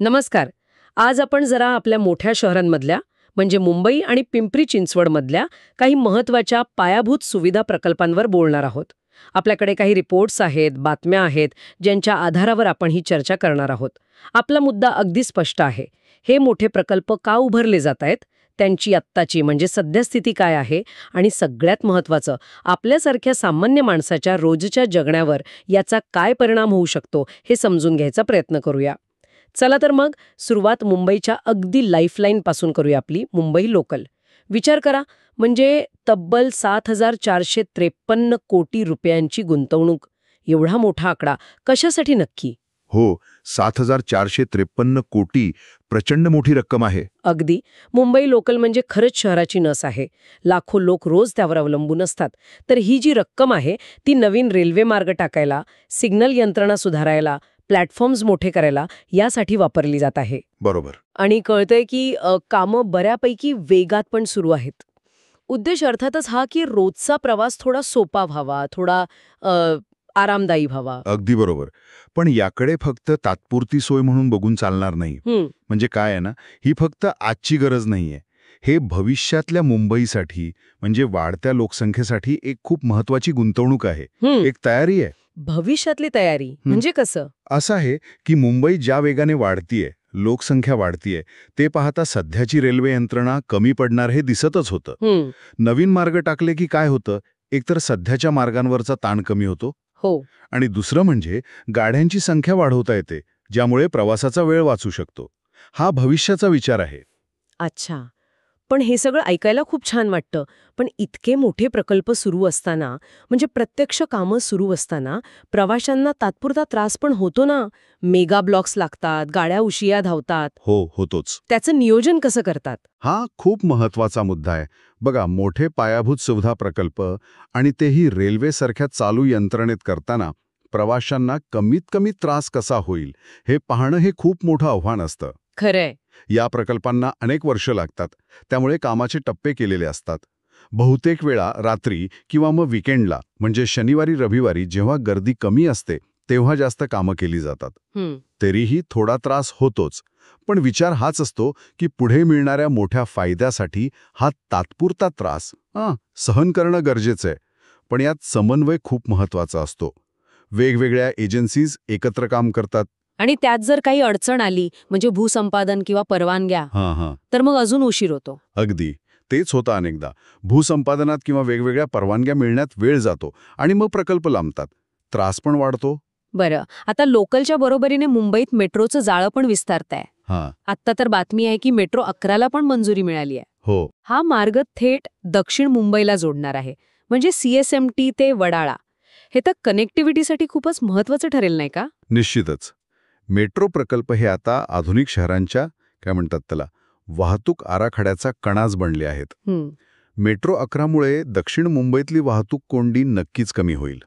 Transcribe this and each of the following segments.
नमस्कार. आज आपण जरा आपल्या मोठ्या शहरांमधल्या म्हणजे मुंबई आणि पिंपरी चिंचवडमधल्या काही महत्त्वाच्या पायाभूत सुविधा प्रकल्पांवर बोलणार आहोत. आपल्याकडे काही रिपोर्ट्स आहेत, बातम्या आहेत, ज्यांच्या आधारावर आपण ही चर्चा करणार आहोत. आपला मुद्दा अगदी स्पष्ट आहे. हे मोठे प्रकल्प का उभारले जात आहेत, त्यांची आत्ताची म्हणजे सद्यस्थिती काय आहे आणि सगळ्यात महत्त्वाचं, आपल्यासारख्या सामान्य माणसाच्या रोजच्या जगण्यावर याचा काय परिणाम होऊ शकतो हे समजून घ्यायचा प्रयत्न करूया. चला तर मग सुरुवात मुंबईच्या अगदी लाईफलाईन पासून करूया, आपली मुंबई लोकल. विचार करा, म्हणजे तब्बल 7,453 कोटी रुपयांची गुंतवणूक. एवढा मोठा आकडा कशासाठी नक्की? हो, 7,453 कोटी प्रचंड मोठी रक्कम आहे. अगदी. मुंबई लोकल म्हणजे खरंच शहराची नस आहे. लाखो लोक रोज त्यावर अवलंबून असतात. तर ही जी रक्कम आहे ती नवीन रेल्वे मार्ग टाकायला, सिग्नल यंत्रणा सुधारायला, प्लॅटफॉर्म्स मोठे करायला यासाठी वापरली जात आहे. बरोबर. आणि कळतंय की कामं बऱ्यापैकी वेगात पण सुरू आहेत. उद्देश अर्थातच हा की रोजचा प्रवास थोडा सोपा व्हावा, थोडा आरामदायी व्हावा. अगदी बरोबर. पण याकडे फक्त तात्पुरती सोय म्हणून बघून चालणार नाही. म्हणजे काय आहे ना, ही फक्त आजची गरज नाहीये. हे भविष्यातल्या मुंबईसाठी म्हणजे वाढत्या लोकसंख्येसाठी एक खूप महत्वाची गुंतवणूक आहे. एक तयारी आहे. भविष्यातली तयारी म्हणजे कसं? असं आहे की मुंबई ज्या वेगाने वाढतीये, लोकसंख्या वाढतीये, ते पाहता सध्याची रेल्वे यंत्रणा कमी पडणार हे दिसतच होतं. नवीन मार्ग टाकले की काय होतं, एकतर सध्याच्या मार्गांवरचा ताण कमी होतो. हो. आणि दुसरं म्हणजे गाड्यांची संख्या वाढवता येते, ज्यामुळे प्रवासाचा वेळ वाचू शकतो. हा भविष्याचा विचार आहे. अच्छा. पण हे सगळं ऐकायला खूप छान वाटतं. पण इतके मोठे प्रकल्प सुरू असताना, म्हणजे प्रत्यक्ष कामं सुरू असताना, प्रवाशांना तात्पुरता त्रास पण होतो ना. मेगा ब्लॉक्स लागतात, गाड्या उशिरा धावतात. हो, होतोच. त्याचं नियोजन कसं करतात? हा खूप महत्वाचा मुद्दा आहे. बघा, मोठे पायाभूत सुविधा प्रकल्प आणि तेही रेल्वेसारख्या चालू यंत्रणेत करताना प्रवाशांना कमीत कमी त्रास कसा होईल हे पाहणं हे खूप मोठं आव्हान असतं. खरंय. या प्रकल्पांना अनेक वर्ष लागतात, त्यामुळे कामाचे टप्पे केलेले असतात. बहुतेक वेळा रात्री किंवा मग विकेंडला म्हणजे शनिवारी रविवारी जेव्हा गर्दी कमी असते तेव्हा जास्त कामं केली जातात. तरीही थोडा त्रास होतोच. पण विचार हाच असतो की पुढे मिळणाऱ्या मोठ्या फायद्यासाठी हा तात्पुरता त्रास सहन करणं गरजेचं आहे. पण यात समन्वय खूप महत्वाचा असतो. वेगवेगळ्या एजन्सीज एकत्र काम करतात. आणि त्यात जर काही अडचण आली, म्हणजे भूसंपादन किंवा परवानग्या, तर मग अजून उशीर होतो. अगदी तेच होतं अनेकदा. भूसंपादनात किंवा वेगवेगळ्या परवानग्या मिळण्यात वेळ जातो आणि मग प्रकल्प लांबतात. त्रास पण वाढतो. बरं, आता लोकलच्या बरोबरीने मुंबईत मेट्रोचं जाळं पण विस्तारतंय. आत्ता तर बातमी आहे की मेट्रो 11ला पण मंजुरी मिळाली आहे. हो. हा मार्ग थेट दक्षिण मुंबईला जोडणार आहे, म्हणजे CSMT ते वडाळा. हे तर कनेक्टिव्हिटीसाठी खूपच महत्वाचं ठरेल, नाही का? निश्चितच. मेट्रो प्रकल्प हे आता आधुनिक शहरांच्या काय म्हणतात त्याला वाहतूक आराखड्याचा कणाच बनले आहेत. मेट्रो 11मुळे दक्षिण मुंबईतली वाहतूक कोंडी नक्कीच कमी होईल.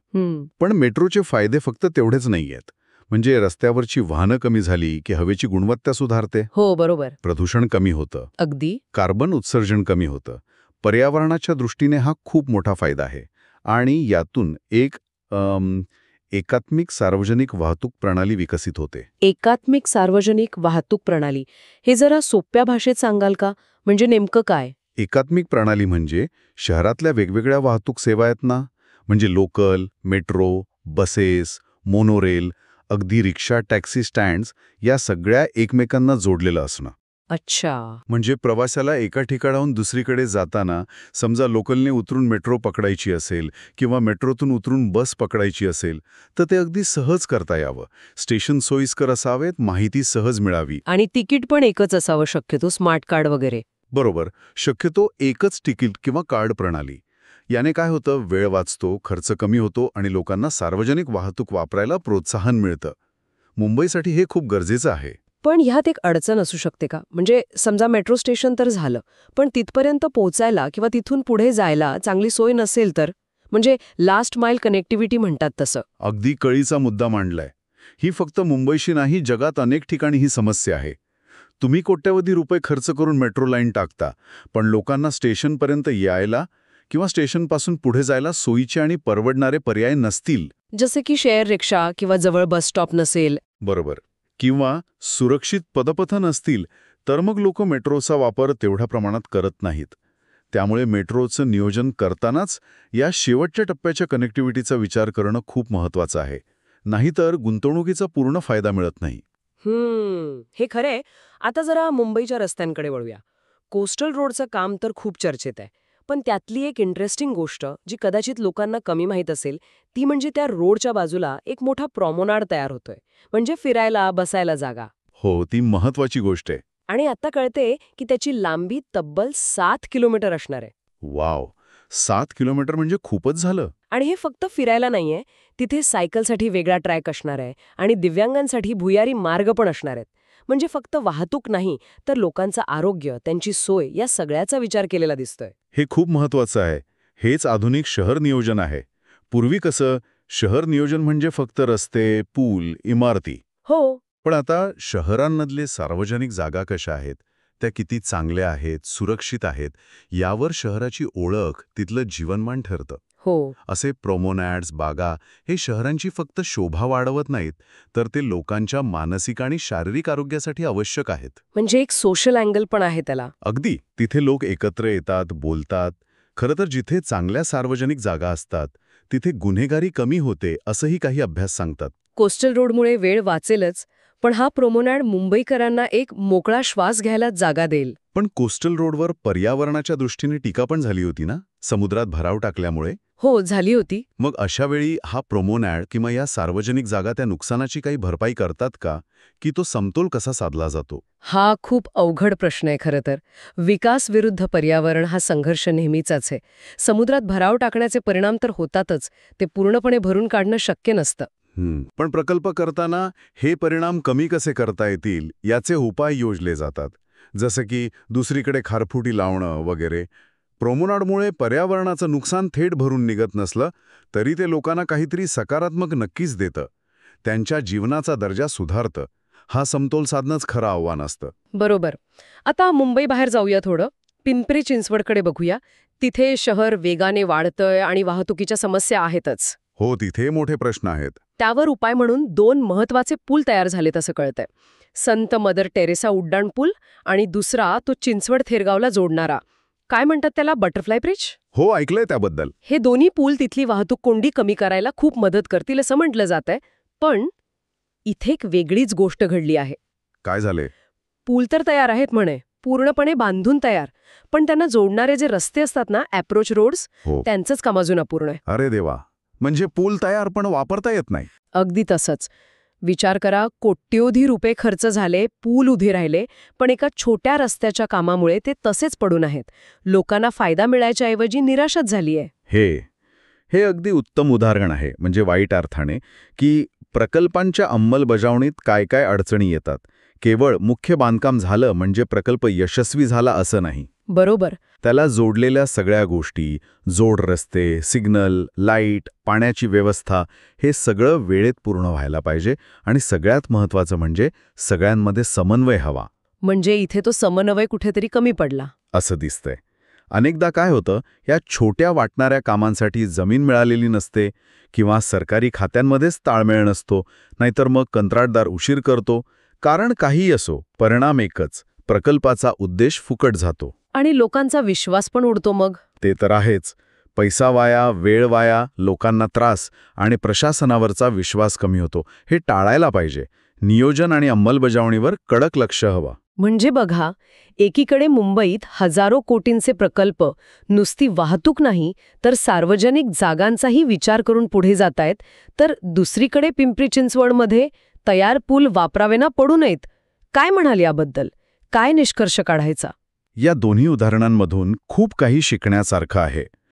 पण मेट्रोचे फायदे फक्त तेवढेच नाही आहेत. म्हणजे रस्त्यावरची वाहनं कमी झाली की हवेची गुणवत्ता सुधारते. हो, बरोबर. प्रदूषण कमी होतं. अगदी. कार्बन उत्सर्जन कमी होतं. पर्यावरणाच्या दृष्टीने हा खूप मोठा फायदा आहे. आणि यातून एक एकात्मिक सार्वजनिक वाहतूक प्रणाली विकसित होते. एकात्मिक सार्वजनिक वाहतूक प्रणाली, हे जरा सोप्या भाषेत सांगाल का? म्हणजे नेमकं काय? एकात्मिक प्रणाली म्हणजे शहरातल्या वेगवेगळ्या वाहतूक सेवा आहेत ना, म्हणजे लोकल, मेट्रो, बसेस, मोनोरेल, अगदी रिक्षा, टॅक्सी स्टँड्स या सगळ्या एकमेकांना जोडलेलं असणं. अच्छा. म्हणजे प्रवासाला एका ठिकाणाहून दुसरीकडे जाताना समजा लोकलने उतरून मेट्रो पकडायची असेल किंवा मेट्रोतून उतरून बस पकडायची असेल तर ते अगदी सहज करता यावं. स्टेशन सोयीस्कर असावेत, माहिती सहज मिळावी. आणि तिकीट पण एकच असावं शक्यतो, स्मार्ट कार्ड वगैरे. बरोबर. शक्यतो एकच तिकीट किंवा कार्ड प्रणाली. याने काय होतं, वेळ वाचतो, खर्च कमी होतो आणि लोकांना सार्वजनिक वाहतूक वापरायला प्रोत्साहन मिळतं. मुंबईसाठी हे खूप गरजेचं आहे. पण ह्यात एक अडचण असू शकते का? म्हणजे समजा मेट्रो स्टेशन तर झालं, पण तिथपर्यंत पोहोचायला किंवा तिथून पुढे जायला चांगली सोय नसेल तर? म्हणजे लास्ट माईल कनेक्टिव्हिटी म्हणतात तसं. अगदी कळीचा मुद्दा मांडलाय. ही फक्त मुंबईशी नाही, जगात अनेक ठिकाणी ही समस्या आहे. तुम्ही कोट्यवधी रुपये खर्च करून मेट्रो लाईन टाकता, पण लोकांना स्टेशनपर्यंत यायला किंवा स्टेशनपासून पुढे जायला सोयीचे आणि परवडणारे पर्याय नसतील. जसे की शेअर रिक्षा किंवा जवळ बस स्टॉप नसेल. बरोबर. किंवा सुरक्षित पदपथ नसतील तर मग लोक मेट्रोचा वापर तेवढ्या प्रमाणात करत नाहीत. त्यामुळे मेट्रोचं नियोजन करतानाच या शेवटच्या टप्प्याच्या कनेक्टिव्हिटीचा विचार करणं खूप महत्त्वाचं आहे. नाहीतर गुंतवणुकीचा पूर्ण फायदा मिळत नाही. हे खरंय. आता जरा मुंबईच्या रस्त्यांकडे वळूया. कोस्टल रोडचं काम तर खूप चर्चेत आहे. पण त्यातली एक इंटरेस्टिंग गोष्ट जी कदाचित लोकांना कमी माहीत असेल ती म्हणजे त्या रोडच्या बाजूला एक मोठा प्रॉमोनाड तयार होतोय. म्हणजे फिरायला बसायला जागा. हो, ती महत्त्वाची गोष्ट आहे. आणि आता कळते की त्याची लांबी तब्बल 7 किलोमीटर असणार आहे. वाव, 7 किलोमीटर म्हणजे खूपच झालं. आणि हे फक्त फिरायला नाहीये. तिथे सायकलसाठी वेगळा ट्रॅक असणार आहे आणि दिव्यांगांसाठी भुयारी मार्ग पण असणार आहेत. म्हणजे फक्त वाहतूक नाही तर लोकांचं आरोग्य, त्यांची सोय या सगळ्याचा विचार केलेला दिसतोय. हे खूप महत्त्वाचं आहे. हेच आधुनिक शहर नियोजन आहे. पूर्वी कसं शहर नियोजन म्हणजे फक्त रस्ते, पूल, इमारती. हो. पण आता शहरांमधले सार्वजनिक जागा कशा आहेत, त्या किती चांगल्या आहेत, सुरक्षित आहेत, यावर शहराची ओळख, तिथलं जीवनमान ठरतं. हो. असे प्रोमोनॅड्स, बागा हे शहरांची फक्त शोभा वाढवत नाहीत, तर ते लोकांच्या मानसिक आणि शारीरिक आरोग्यासाठी आवश्यक आहेत. म्हणजे एक सोशल अँगल पण आहे त्याला. अगदी. तिथे लोक एकत्र येतात, बोलतात. खरं तर जिथे चांगल्या सार्वजनिक जागा असतात, तिथे गुन्हेगारी कमी होते, असंही काही अभ्यास सांगतात. कोस्टल रोडमुळे वेळ वाचेलच, पण हा प्रोमोनॅड मुंबईकरांना एक मोकळा श्वास घ्यायला जागा देईल. पण कोस्टल रोडवर पर्यावरणाच्या दृष्टीने टीका पण झाली होती ना, समुद्रात भराव टाकल्यामुळे? हो, झाली होती. मग अशा वेळी हा प्रोमोनॅड किंवा या सार्वजनिक जागा त्या नुकसानाची काही भरपाई करतात का? की तो समतोल कसा साधला जातो? हा खूप अवघड प्रश्न आहे खरं तर. विकास विरुद्ध पर्यावरण हा संघर्ष नेहमीचाच आहे. समुद्रात भराव टाकण्याचे परिणाम तर होतातच, ते पूर्णपणे भरून काढणं शक्य नसतं. पण प्रकल्प करताना हे परिणाम कमी कसे करता येतील याचे उपाय योजले जातात. जसं की दुसरीकडे खारफुटी लावणं वगैरे. प्रोमोनॅडमुळे पर्यावरणाचं नुकसान थेट भरून निघत नसलं तरी ते लोकांना काहीतरी सकारात्मक नक्कीच देतं. त्यांच्या जीवनाचा दर्जा सुधारतं. हा समतोल साधणंच खरं आव्हान असतं. बरोबर. आता मुंबई बाहेर जाऊया थोडं. पिंपरी चिंचवडकडे बघूया. तिथे शहर वेगाने वाढतंय आणि वाहतुकीच्या समस्या आहेतच. हो, तिथे मोठे प्रश्न आहेत. त्यावर उपाय म्हणून 2 महत्वाचे पूल तयार झालेत असं कळतंय. संत मदर टेरेसा उड्डाण पूल आणि दुसरा तो चिंचवड थेरगावला जोडणारा. काय म्हणतात त्याला, बटरफ्लाय ब्रिज? हो, ऐकलंय त्याबद्दल. हे दोन्ही पूल तिथली वाहतूक कोंडी कमी करायला खूप मदत करतील असं म्हटलं जातंय. पण इथे एक वेगळीच गोष्ट घडली आहे. काय झाले? पूल तर तयार आहेत म्हणे, पूर्णपणे बांधून तयार. पण त्यांना जोडणारे जे रस्ते असतात ना, अप्रोच रोड्स, हो. त्यांचंच काम अजून अपूर्ण आहे. अरे देवा, म्हणजे पूल तयार पण वापरता येत नाही. अगदी तसंच. विचार करा, कोट्यवधी रुपये खर्च झाले, पूल उभे राहिले, पण एका छोट्या रस्त्याच्या कामामुळे ते तसेच पडून आहेत. लोकांना फायदा मिळायच्या ऐवजी निराशाच झालीये. हे अगदी उत्तम उदाहरण आहे, म्हणजे वाईट अर्थाने, की प्रकल्पांच्या अंमलबजावणीत काय काय अडचणी येतात. केवळ मुख्य बांधकाम झालं म्हणजे प्रकल्प यशस्वी झाला असं नाही. बरोबर. त्याला जोडलेल्या सगळ्या गोष्टी, जोड रस्ते, सिग्नल, लाईट, पाण्याची व्यवस्था, हे सगळं वेळेत पूर्ण व्हायला पाहिजे. आणि सगळ्यात महत्त्वाचं म्हणजे सगळ्यांमध्ये समन्वय हवा. म्हणजे इथे तो समन्वय कुठेतरी कमी पडला असं दिसतंय. अनेकदा काय होतं, या छोट्या वाटणाऱ्या कामांसाठी जमीन मिळालेली नसते किंवा सरकारी खात्यांमध्येच ताळमेळ नसतो, नाहीतर मग कंत्राटदार उशीर करतो. कारण काहीही असो, परिणाम एकच, प्रकल्पाचा उद्देश फुकट जातो. आणि लोकांचा विश्वास पण उडतो मग. ते तर आहेच. पैसा वाया, वेळ वाया, लोकांना त्रास आणि प्रशासनावरचा विश्वास कमी होतो. हे टाळायला पाहिजे. नियोजन आणि अंमलबजावणीवर कडक लक्ष हवं. म्हणजे बघा, एकीकडे मुंबईत हजारो कोटींचे प्रकल्प नुसती वाहतूक नाही तर सार्वजनिक जागांचाही विचार करून पुढे जातायत, तर दुसरीकडे पिंपरी चिंचवडमध्ये तयार पूल वापरावे ना पडू नयेत. काय म्हणाल याबद्दल? काय निष्कर्ष काढायचा? या दोन्ही उदाहरणांमधून खूप काही शिकण्यासारखं आहे.